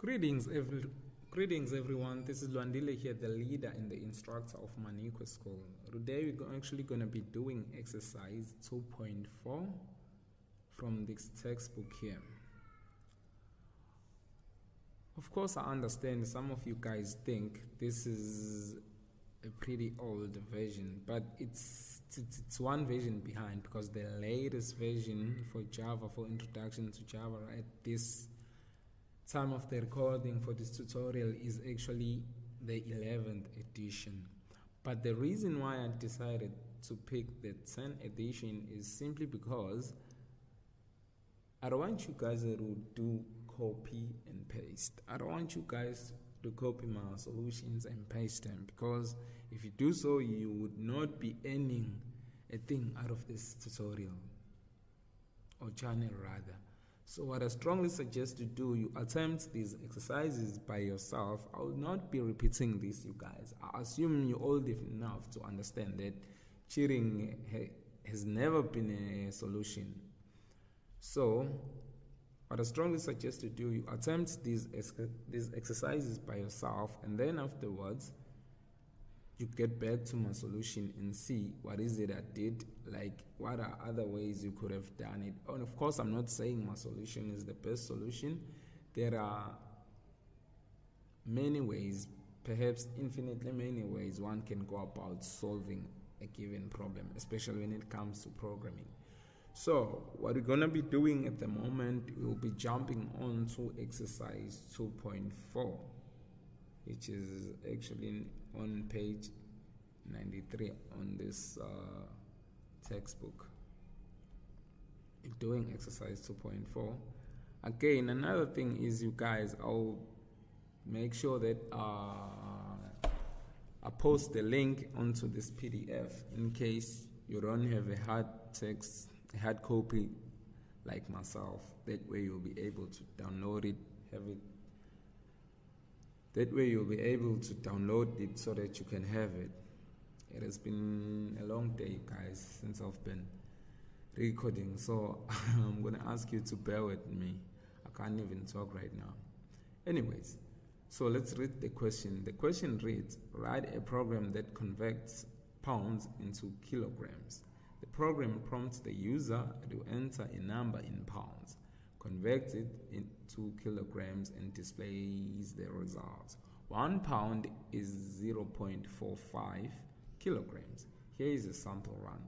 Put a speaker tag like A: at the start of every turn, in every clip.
A: Greetings, greetings everyone. This is Luandile here, the leader and the instructor of Manikwe School. Today we're actually going to be doing exercise 2.4 from this textbook here. Of course, I understand some of you guys think this is a pretty old version, but it's one version behind, because the latest version for Java, for introduction to Java at this time of the recording for this tutorial is actually the 11th edition. But the reason why I decided to pick the 10th edition is simply because I don't want you guys to do copy and paste. I don't want you guys to copy my solutions and paste them, because if you do so, you would not be earning a thing out of this tutorial or channel rather. So what I strongly suggest to do, you attempt these exercises by yourself. I will not be repeating this, you guys. I assume you're old enough to understand that cheating has never been a solution. So what I strongly suggest to do, you attempt these exercises by yourself, and then afterwards you get back to my solution and see what is it I did, like what are other ways you could have done it. And of course, I'm not saying my solution is the best solution. There are many ways, perhaps infinitely many ways one can go about solving a given problem, especially when it comes to programming. So what we're going to be doing at the moment, we'll be jumping on to exercise 2.4, which is actually on page 93 on this textbook. We're doing exercise 2.4. Again, another thing is, you guys, I'll make sure that I post the link onto this PDF in case you don't have a hard text, a hard copy like myself. That way you'll be able to download it, have it. That way you'll be able to download it so that you can have it. It has been a long day, guys, since I've been recording, so I'm going to ask you to bear with me. I can't even talk right now. Anyways, so let's read the question. The question reads, write a program that converts pounds into kilograms. The program prompts the user to enter a number in pounds, converts it into kilograms, and displays the results. 1 pound is 0.45 kilograms. Here is a sample run.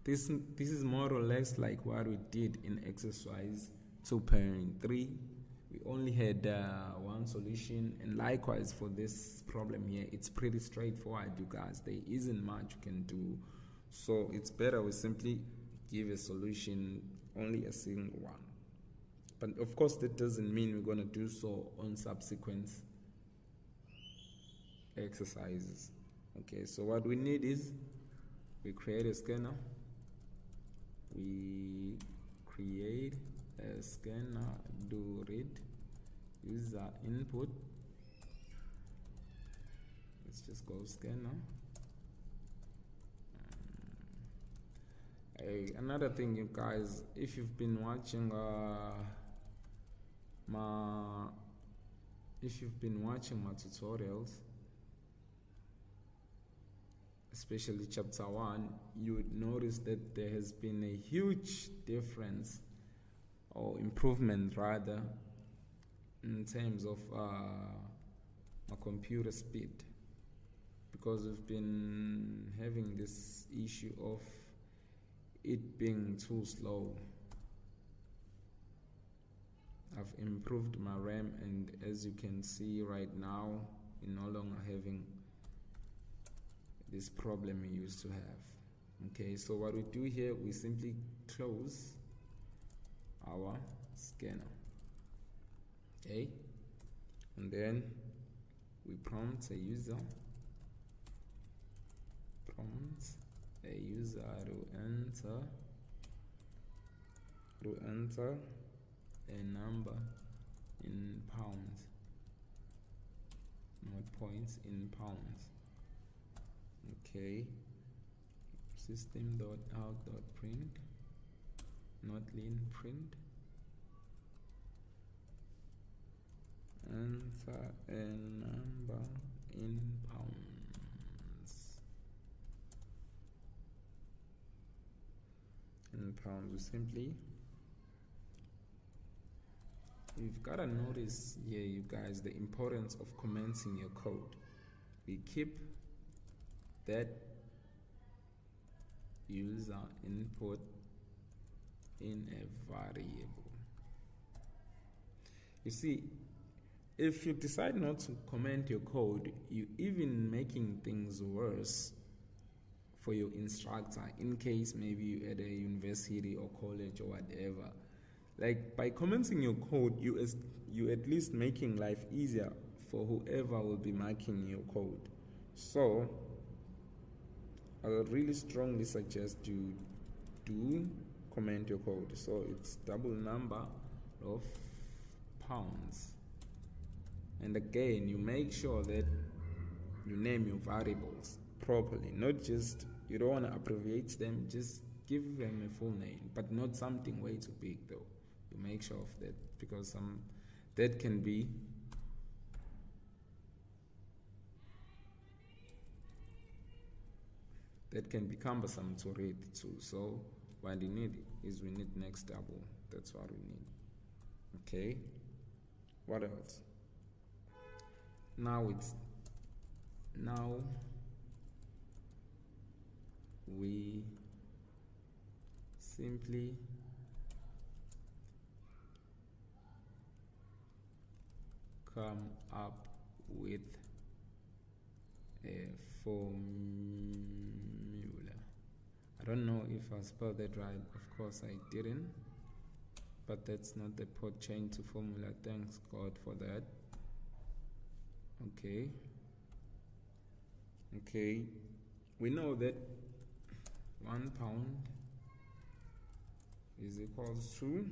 A: This is more or less like what we did in exercise 2.3. We only had one solution, and likewise for this problem here, it's pretty straightforward, you guys. There isn't much you can do, so it's better we simply give a solution, only a single one. But of course, that doesn't mean we're going to do so on subsequent exercises. Okay, so what we need is, we create a scanner. We create a scanner, do read user input. Let's just go scanner. Another thing, you guys, if you've been watching my tutorials, especially chapter 1, you would notice that there has been a huge difference, or improvement rather, in terms of my computer speed, because we've been having this issue of it being too slow. I've improved my RAM, and as you can see right now, we're no longer having this problem we used to have. Okay, so what we do here, we simply close our scanner. Okay, and then we prompt a user to enter a number in pounds, not points, in pounds. Okay, system.out.print, not len print. enter a number in pounds. In pounds, we simply, you've got to notice here, you guys, the importance of commenting your code. We keep that user input in a variable. You see, if you decide not to comment your code, you even making things worse for your instructor, in case maybe you're at a university or college or whatever. Like, by commenting your code, you at least making life easier for whoever will be marking your code. So I would really strongly suggest you do comment your code. So it's double number of pounds, and again, you make sure that you name your variables properly, not just, you don't want to abbreviate them, just give them a full name, but not something way too big though. You make sure of that, because that can be cumbersome to read too. So what we need is, we need next double. That's what we need. Okay, what else? Now we simply come up with a formula. I don't know if I spelled that right. Of course I didn't, but that's not the port chain to formula. Thanks God for that. Okay, we know that 1 pound is equals to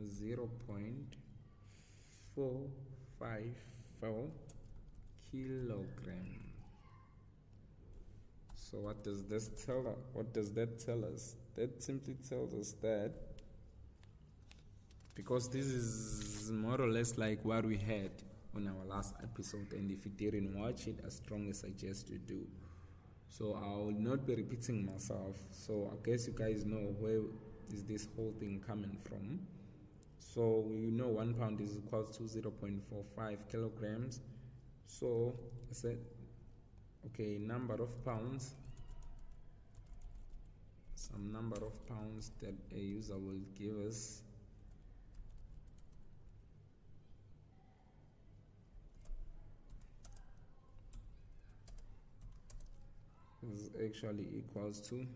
A: 0.454 kilogram. So what does this tell us? What does that tell us? That simply tells us that, because this is more or less like what we had on our last episode, and if you didn't watch it, I strongly suggest you do. So I will not be repeating myself. So I guess you guys know where is this whole thing coming from. So you know 1 pound is equal to 0.45 kilograms. So I said, okay, number of pounds, some number of pounds that a user will give us. Is actually equals to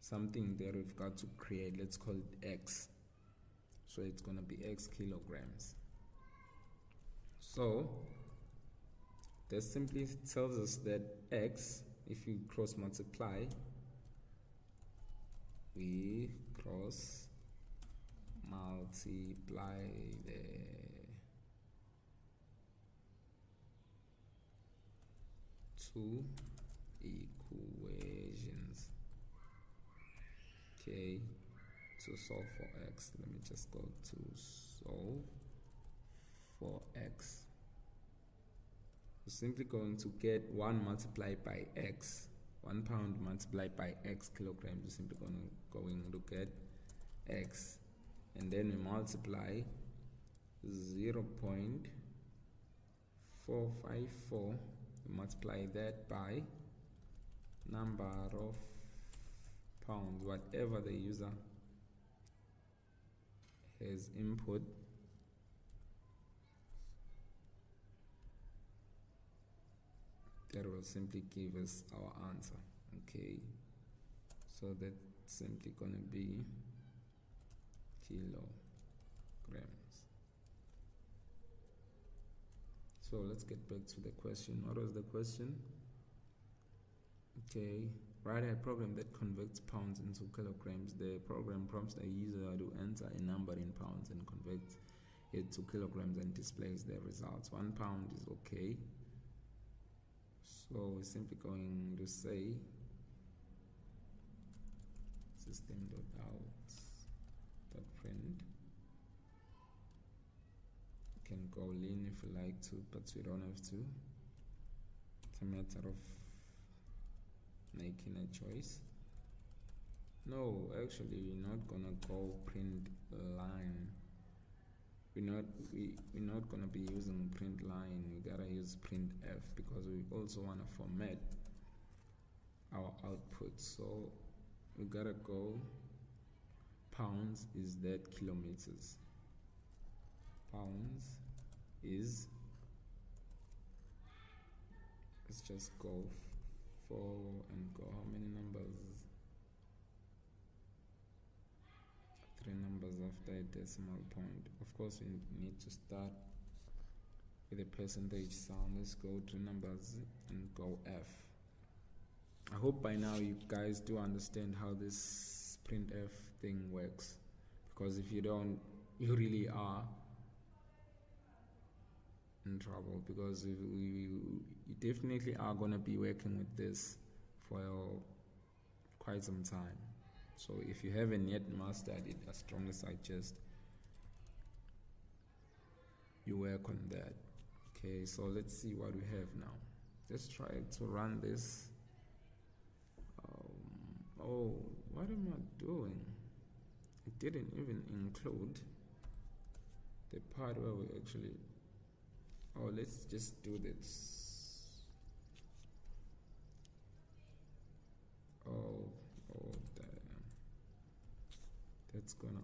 A: something that we've got to create. Let's call it X. So it's going to be X kilograms. So that simply tells us that X, if you cross multiply, we cross multiply the two equations, okay, to solve for X. Let me just go to solve for X. We're simply going to get 1 multiplied by X, 1 pound multiplied by X kilograms. We're simply going to look at X, and then we multiply 0.454, we multiply that by number of pounds, whatever the user has input. That will simply give us our answer. Okay, so that's simply going to be kilograms. So let's get back to the question. What was the question? Okay, write a program that converts pounds into kilograms. The program prompts the user to enter a number in pounds and converts it to kilograms and displays the results. 1 pound is okay. So we're simply going to say system.out.print can go lean if you like to, but we don't have to. It's a matter of making a choice. No, actually we're not gonna go print line. We're not gonna be using print line. We gotta use printf because we also wanna format our output. So we gotta go pounds is that kilometers. Pounds is, let's just go 4 and go how many numbers? 3 numbers after a decimal point. Of course we need to start with a percentage sign. Let's go 3 numbers and go F. I hope by now you guys do understand how this printf thing works, because if you don't, you really are in trouble, because you definitely are going to be working with this for quite some time. So if you haven't yet mastered it, I strongly suggest you work on that. Okay, so let's see what we have now. Let's try to run this. Oh, what am I doing? It didn't even include the part where we actually, oh, let's just do this. Oh damn, that's gonna,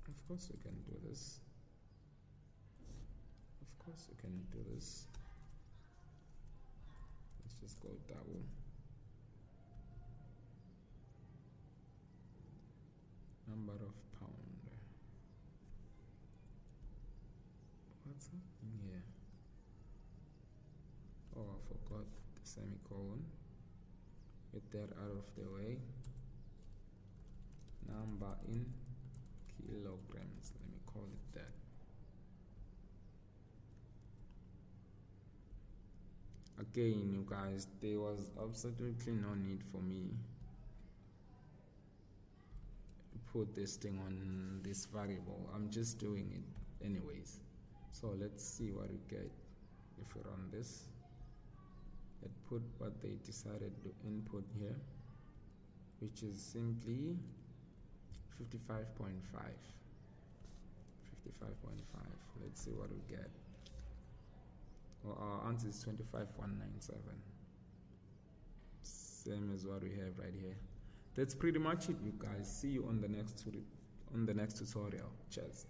A: of course we can do this, of course we can do this. Let's just go double. Number of pound. What's happening here? Oh, I forgot the semicolon. Get that out of the way. Number in kilograms. Let me call it that. Again, you guys, there was absolutely no need for me to put this thing on this variable. I'm just doing it anyways. So let's see what we get if we run this. It put what they decided to input here, which is simply 55.5. 55.5. Let's see what we get. Well, our answer is 25,197. Same as what we have right here. That's pretty much it, you guys. See you on the next tutorial. Cheers.